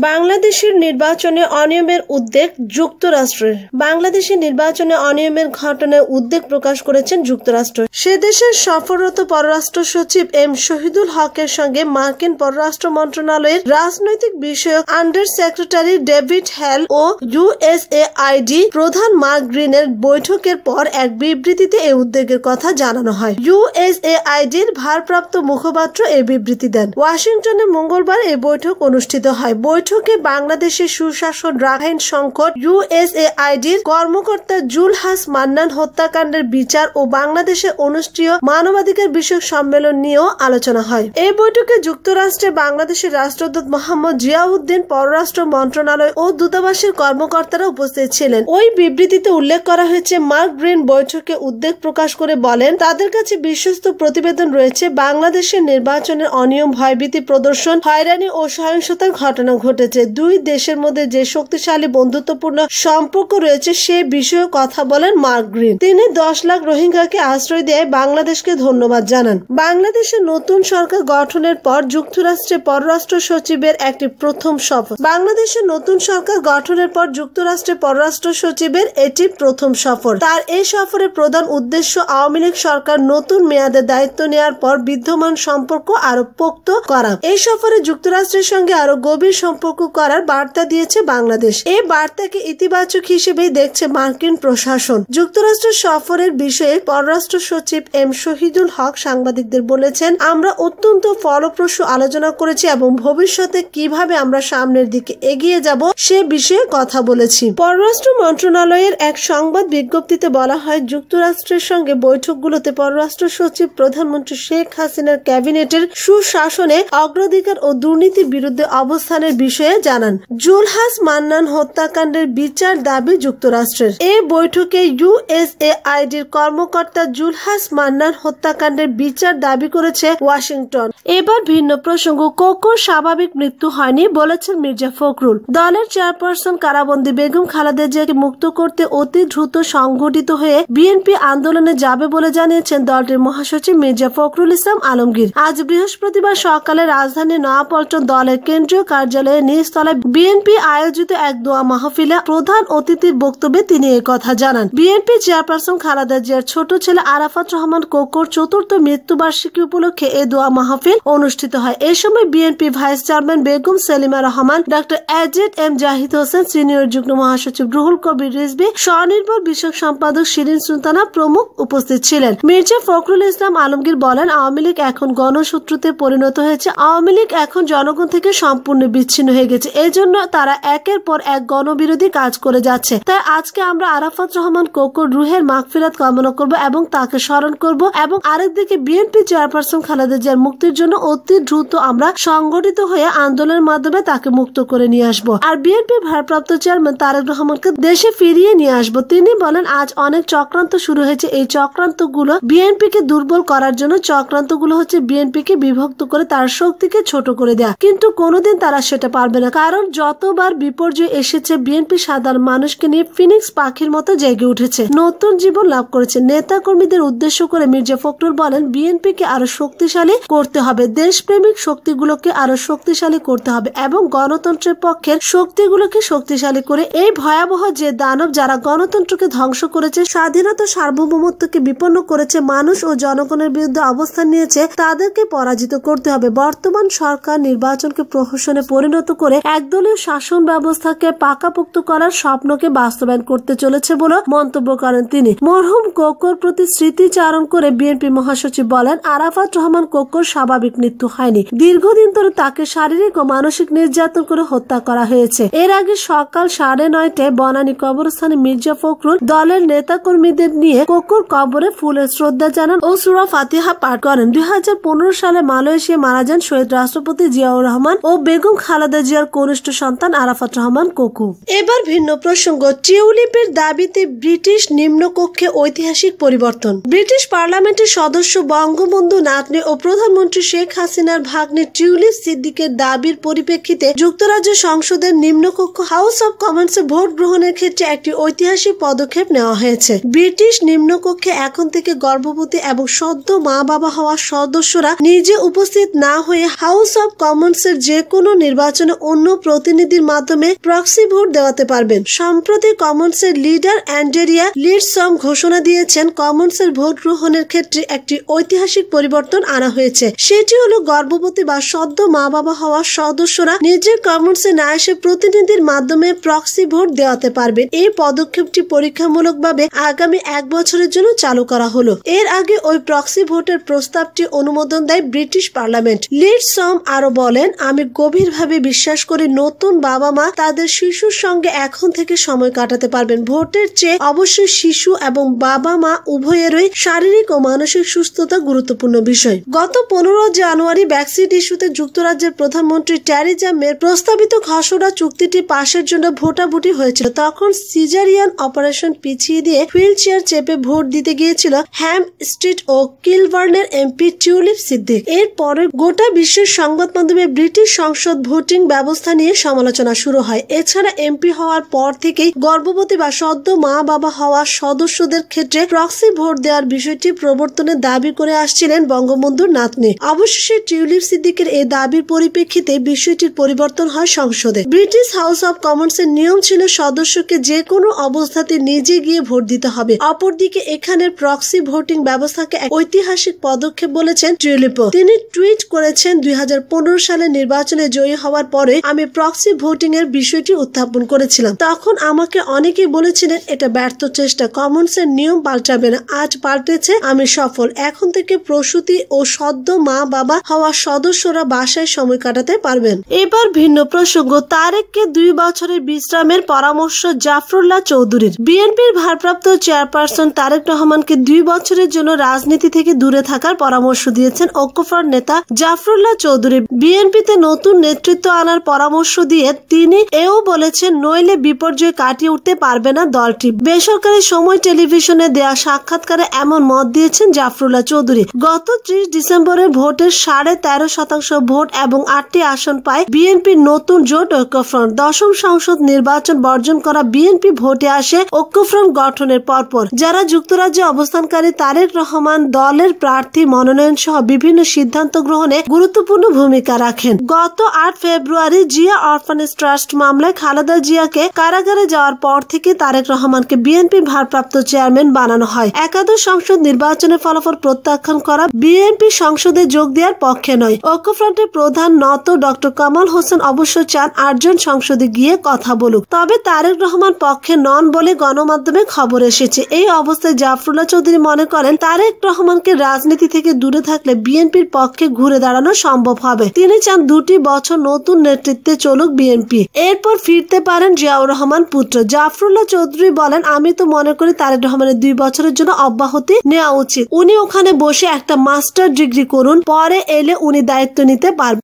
বাংলাদেশের নির্বাচনে অনিয়মের উদ্বেগ যুক্তরাষ্ট্রের। বাংলাদেশের নির্বাচনে অনিয়মের ঘটনায় উদ্বেগ প্রকাশ করেছেন যুক্তরাষ্ট্র। সে দেশের সফররত পররাষ্ট্র সচিব এম শহীদুল হকের সঙ্গে মার্কিন পররাষ্ট্র মন্ত্রণালয়ের রাজনৈতিক বিষয়ক আন্ডার সেক্রেটারি ডেভিড হ্যাল ও ইউএসএআইডি প্রধান মার্ক গ্রিনের বৈঠকের পর এক বিবৃতিতে এই উদ্বেগের কথা জানানো হয়। ইউএসএআইডির ভারপ্রাপ্ত মুখপাত্র এই বিবৃতি দেন। ওয়াশিংটনে মঙ্গলবার এই বৈঠক অনুষ্ঠিত হয়। বৈঠকে বাংলাদেশের সুশাসন, রাখাইন সংকট, ইউএসএআইডির কর্মকর্তা জুলহাস মান্নান হত্যাকাণ্ডের বিচার ও বাংলাদেশে অনুষ্ঠিত মানবাধিকার বিষয়ক সম্মেলন নিয়েও আলোচনা হয়। এই বৈঠকে যুক্তরাষ্ট্রে বাংলাদেশের রাষ্ট্রদূত মোহাম্মদ জিয়াউদ্দিন, পররাষ্ট্র মন্ত্রণালয় ও দূতাবাসের কর্মকর্তারা উপস্থিত ছিলেন। ওই বিবৃতিতে উল্লেখ করা হয়েছে, মার্ক গ্রিন বৈঠকে উদ্বেগ প্রকাশ করে বলেন, তাদের কাছে বিশ্বস্ত প্রতিবেদন রয়েছে বাংলাদেশের নির্বাচনের অনিয়ম, ভয়ভীতি প্রদর্শন, হয়রানি ও সহিংসতার ঘটনা ঘটেছে। দুই দেশের মধ্যে যে শক্তিশালী বন্ধুত্বপূর্ণ সম্পর্ক রয়েছে সে বিষয়ে কথা বলেন মার্ক গ্রিন। তিনি 10 লাখ রোহিঙ্গাকে আশ্রয় দেয় বাংলাদেশকে ধন্যবাদ জানান। বাংলাদেশের নতুন সরকার গঠনের পর যুক্তরাষ্ট্রে পররাষ্ট্র সচিবের একটি প্রথম সফর। বাংলাদেশের নতুন সরকার গঠনের পর যুক্তরাষ্ট্রে পররাষ্ট্র সচিবের এটি প্রথম সফর। তার এই সফরের প্রধান উদ্দেশ্য আওয়ামী লীগ সরকার নতুন মেয়াদে দায়িত্ব নেওয়ার পর বিদ্যমান সম্পর্ক আরো পোক্ত করা। এই সফরে যুক্তরাষ্ট্রের সঙ্গে আরো গভীর সম্পর্ক করার বার্তা দিয়েছে বাংলাদেশ। এই বার্তাকে ইতিবাচক হিসেবেই দেখছে মার্কিন প্রশাসন। যুক্তরাষ্ট্র সফরের বিষয়ে পররাষ্ট্র সচিব এম শহীদুল হক সাংবাদিকদের বলেছেন, আমরা অত্যন্ত ফলপ্রসূ আলোচনা করেছি এবং ভবিষ্যতে কিভাবে আমরা সামনের দিকে এগিয়ে যাব সে বিষয়ে কথা বলেছি। পররাষ্ট্র মন্ত্রণালয়ের এক সংবাদ বিজ্ঞপ্তিতে বলা হয়, যুক্তরাষ্ট্রের সঙ্গে বৈঠকগুলোতে পররাষ্ট্র সচিব প্রধানমন্ত্রী শেখ হাসিনার ক্যাবিনেটের সুশাসনে অগ্রাধিকার ও দুর্নীতির বিরুদ্ধে অবস্থানের বিষয়ে জানান। জুলহাস মান্নান হত্যাকাণ্ডের বিচার দাবি যুক্তরাষ্ট্রের। এই বৈঠকে ইউএসএআইডির কর্মকর্তা জুলহাস মান্নান হত্যাকাণ্ডের বিচার দাবি করেছে ওয়াশিংটন। এবার ভিন্ন প্রসঙ্গ, কোকোর স্বাভাবিক মৃত্যু হয়নি বলেছেন মির্জা ফখরুল। দলের চেয়ারপারসন কারাবন্দী বেগম খালেদা জিয়াকে মুক্ত করতে অতি দ্রুত সংগঠিত হয়ে বিএনপি আন্দোলনে যাবে বলে জানিয়েছেন দলটির মহাসচিব মির্জা ফখরুল ইসলাম আলমগীর। আজ বৃহস্পতিবার সকালে রাজধানী নয়াপল্টন দলের কেন্দ্রীয় কার্যালয়ে নিচতলায় বিএনপি আয়োজিত এক দোয়া মাহফিলে প্রধান অতিথির বক্তব্যে তিনি এই কথা জানান। বিএনপি চেয়ারপারসন খালেদা জিয়ার ছোট ছেলে আরাফাত রহমান কোকোর ৪র্থ মৃত্যুবার্ষিকী উপলক্ষে এই দোয়া মাহফিল অনুষ্ঠিত হয়। এই সময় BNP vice chairman Begum Selima Rahman, doctor A Z M Zahid Hossain, senior যুগ্ম মহাসচিব রুহুল কবির রিজভী, স্বনির্ভর বিষয়ক সম্পাদক শিরিন সুলতানা প্রমুখ উপস্থিত ছিলেন। মির্জা ফখরুল ইসলাম আলমগীর বলেন, আওয়ামী লীগ এখন গণশত্রুতে পরিণত হয়েছে। আওয়ামী লীগ এখন জনগণ থেকে সম্পূর্ণ বিচ্ছিন্ন হয়ে গেছে। এই জন্য তারা একের পর এক গণবিরোধী কাজ করে যাচ্ছে। তাই আজকে আমরা আরাফাত রহমান কোকোর রুহের মাগফিরাত কামনা করব এবং তাকে স্মরণ করব, এবং আরেকদিকে বিএনপি চেয়ারপারসন খালেদা জিয়ার মুক্তির জন্য অতি দ্রুত আমরা সংগঠিত হয়ে আন্দোলনের মাধ্যমে তাকে মুক্ত করে নিয়ে আসবো। আর বিএনপি ভারপ্রাপ্ত চেয়ারম্যান তারেক রহমানকে দেশে ফিরিয়ে নিয়ে আসবো। তিনি বলেন, আজ অনেক চক্রান্ত শুরু হয়েছে। এই চক্রান্তগুলো বিএনপিকে দুর্বল করার জন্য। চক্রান্তগুলো হচ্ছে বিএনপিকে বিভক্ত করে তার শক্তিকে ছোট করে দেয়া, কিন্তু কোনোদিন তারা সেটা পারবে না। কারণ যতবার বিপর্যয় এসেছে বিএনপি সাধারণ মানুষকে নিয়ে ফিনিক্স পাখির মতো জেগে উঠেছে, নতুন জীবন লাভ করেছে। নেতা কর্মীদের উদ্দেশ্য করে মির্জা ফখরুল বলেন, বিএনপিকে আরো শক্তিশালী করতে হবে, দেশপ্রেমিক শক্তিগুলোকে আরো শক্তিশালী করতে হবে এবং গণতন্ত্রের পক্ষের শক্তিগুলোকে শক্তিশালী করে এই ভয়াবহ যে দানব যারা গণতন্ত্রকে ধ্বংস করেছে, স্বাধীনতা সার্বভৌমত্বকে বিপন্ন করেছে, মানুষ ও জনগণের বিরুদ্ধে অবস্থান নিয়েছে, তাদেরকে পরাজিত করতে হবে। বর্তমান সরকার নির্বাচনকে প্রহসনে পরিণত করে একদলীয় শাসন ব্যবস্থাকে পাকাপোক্ত করার স্বপ্নকে বাস্তবায়ন করতে চলেছে বলে মন্তব্য করেন তিনি। মরহুম কোকোর প্রতি স্মৃতিচারণ করে বিএনপি মহাসচিব বলেন, আরাফাত রহমান কোকোর স্বাভাবিক মৃত্যু হয়নি। দীর্ঘদিন ধরে তাকে শারীরিক ও মানসিক নির্যাতন করে হত্যা করা হয়েছে। এর আগে সকাল 9:30টায় বনানী কবরস্থানে মির্জা ফখরুল দলের নেতা কর্মীদের নিয়ে কোকোর কবরে ফুলের শ্রদ্ধা জানান ও সূরা ফাতিহা পাঠ করেন। 2015 সালে মালয়েশিয়া মারা যান শহীদ রাষ্ট্রপতি জিয়াউর রহমান ও বেগম খালেদা জিয়ার কনিষ্ঠ সন্তান আরাফাত রহমান কোকো। এবার ভিন্ন প্রসঙ্গ, টিউলিপের দাবিতে ব্রিটিশ নিম্নকক্ষে ঐতিহাসিক পরিবর্তন। ব্রিটিশ পার্লামেন্টের সদস্য বঙ্গবন্ধু নাতনি ও প্রধানমন্ত্রী শেখ হাসিনার ভাগ্নে টিউলিপ সিদ্দিকের দাবির পরিপ্রেক্ষিতে যুক্তরাজ্য সংসদের নিম্নকক্ষ হাউস অব কমন্সে ভোট গ্রহণের ক্ষেত্রে একটি ঐতিহাসিক পদক্ষেপ নেওয়া হয়েছে। ব্রিটিশ নিম্নকক্ষে এখন থেকে গর্ভবতী এবং সদ্য মা বাবা হওয়া সদস্যরা নিজে উপস্থিত না হয়ে হাউস অব কমন্সের যে কোনো নির্বাচন নির্বাচনে অন্য প্রতিনিধির মাধ্যমে প্রক্সি ভোট দেওয়াতে পারবেন। সম্প্রতি কমন্সের লিডার অ্যান্ডেরিয়া লিডসম ঘোষণা দিয়েছেন, কমন্সের ভোট গ্রহণের ক্ষেত্রে একটি ঐতিহাসিক পরিবর্তন আনা হয়েছে। সেটি হলো গর্ভবতী বা সদ্য মা বাবা হওয়া সদস্যরা নিজের কমন্সে না এসে প্রতিনিধির মাধ্যমে প্রক্সি ভোট দেওয়াতে পারবেন। এই পদক্ষেপটি পরীক্ষামূলকভাবে আগামী 1 বছরের জন্য চালু করা হলো। এর আগে ওই প্রক্সি ভোটের প্রস্তাবটি অনুমোদন দেয় ব্রিটিশ পার্লামেন্ট। লিডসম আরো বলেন, আমি গভীরভাবে বিশ্বাস করি নতুন বাবা মা তাদের শিশুর সঙ্গে এখন থেকে সময় কাটাতে পারবেন। ভোটের চেয়ে অবশ্যই শিশু এবং বাবা মা উভয়েরই শারীরিক ও মানসিক সুস্থতা গুরুত্বপূর্ণ বিষয়। গত 15 জানুয়ারি ব্রেক্সিট ইস্যুতে যুক্তরাজ্যের প্রধানমন্ত্রী টেরিজা মের প্রস্তাবিত খসড়া চুক্তিটি পাশের জন্য ভোটাভুটি হয়েছিল। তখন সিজারিয়ান অপারেশন পিছিয়ে দিয়ে হুইল চেয়ার চেপে ভোট দিতে গিয়েছিল হ্যাম স্ট্রিট ও কিলবার্নের এমপি টিউলিপ সিদ্দিক। এরপরে গোটা বিশ্বের সংবাদ মাধ্যমে ব্রিটিশ সংসদ ভোটিং ব্যবস্থা নিয়ে সমালোচনা শুরু হয়। এছাড়া এমপি হওয়ার পর থেকেই গর্ভবতী বা সদ্য মা বাবা হওয়া সদস্যদের ক্ষেত্রে প্রক্সি ভোট দেওয়ার বিষয়টি প্রবর্তনের দাবি করে আসছিলেন বঙ্গবন্ধুর নাতনি। অবশেষে টিউলিপ সিদ্দিকের এই দাবির পরিপ্রেক্ষিতে বিষয়টির পরিবর্তন হয় সংসদে। ব্রিটিশ হাউস অব কমন্সের নিয়ম ছিল সদস্যকে যে কোনো অবস্থাতে নিজে গিয়ে ভোট দিতে হবে। অপরদিকে এখানের প্রক্সি ভোটিং ব্যবস্থাকে এক ঐতিহাসিক পদক্ষেপ বলেছেন টিউলিপ। তিনি টুইট করেছেন, 2015 সালে নির্বাচনে জয়ী হওয়ার পরে আমি প্রক্সি ভোটিং এর বিষয়টি উত্থাপন করেছিলাম। তখন আমাকে অনেকেই বলেছিলেন এটা ব্যর্থ চেষ্টা, কমন্সের নিয়ম পাল্টাবে না। আজ পাল্টেছে, আমি সফল। এখন থেকে প্রসূতি ও সদ্য মা বাবা হওয়া সদস্যরা বাসায় সময় কাটাতে পারবেন। এবার ভিন্ন প্রসঙ্গ, তারেককে 2 বছরের বিশ্রামের পরামর্শ জাফরুল্লাহ চৌধুরীর। বিএনপির ভারপ্রাপ্ত চেয়ারপারসন তারেক রহমানকে 2 বছরের জন্য রাজনীতি থেকে দূরে থাকার পরামর্শ দিয়েছেন ঐক্যফ্রন্ট নেতা জাফরুল্লাহ চৌধুরী। বিএনপিতে নতুন নেতৃত্ব আনার পরামর্শ দিয়ে তিনি এও বলেছেন, নইলে বিপর্যয় কাটিয়ে উঠতে পারবে না দলটি। বেসরকারি সময় টেলিভিশনে দেয়া সাক্ষাৎকারে এমন মত দিয়েছেন জাফরুল্লাহ চৌধুরী। গত 30 ডিসেম্বরের ভোটের 13.5% ভোট এবং 8টি আসন পায় বিএনপির নতুন জোট ঐক্যফ্রন্ট। 10ম সংসদ নির্বাচন বর্জন করা বিএনপি ভোটে আসে ঐক্যফ্রন্ট গঠনের পরপর। যারা যুক্তরাজ্যে অবস্থানকারী তারেক রহমান দলের প্রার্থী মনোনয়ন সহ বিভিন্ন সিদ্ধান্ত গ্রহণে গুরুত্বপূর্ণ ভূমিকা রাখেন। গত 8 ফেব্রুয়ারি জিয়া অরফানেজ ট্রাস্ট মামলায় খালেদা জিয়াকে কারাগারে যাওয়ার পর থেকে তারেক রহমানকে বিএনপি ভারপ্রাপ্ত চেয়ারম্যান বানানো হয়। একাদশ সংসদ নির্বাচনের ফলাফল প্রত্যাখ্যান করা বিএনপি সংসদে যোগ দেওয়ার পক্ষে নয়। ঐক্যফ্রন্টের প্রধান নত ডক্টর কামাল হোসেন অবশ্য চান 8 জন সংসদে গিয়ে কথা বলুক, তবে তারেক রহমান পক্ষে নন বলে গণমাধ্যমে খবর এসেছে। এই অবস্থায় জাফরুল্লাহ চৌধুরী মনে করেন, তারেক রহমানকে রাজনীতি থেকে দূরে থাকলে বিএনপির পক্ষে ঘুরে দাঁড়ানো সম্ভব হবে। তিনি চান 2টি বছর নতুন নেতৃত্বে চলুক বিএনপি, এরপর ফিরতে পারেন জিয়াউর রহমান পুত্র। জাফরুল্লাহ চৌধুরী বলেন, আমি তো মনে করি তারেক রহমানের 2 বছরের জন্য অব্যাহতি নেওয়া উচিত। উনি ওখানে বসে একটা মাস্টার ডিগ্রি করুন, পরে এলে উনি দায়িত্ব নিতে পারবেন।